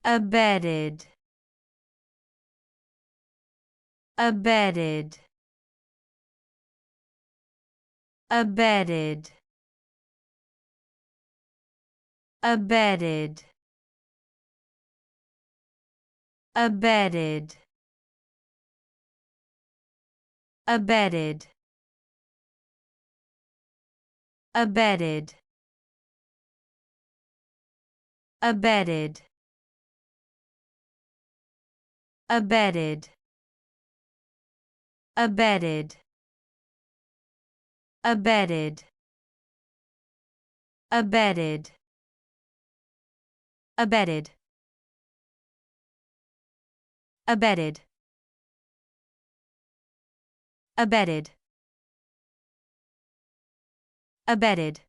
Abated. Abated. Abated. Abated. Abated. Abated. Abated. Abated. Abated. Abated. Abated. Abated. Abated. Abated. Abated. Abated.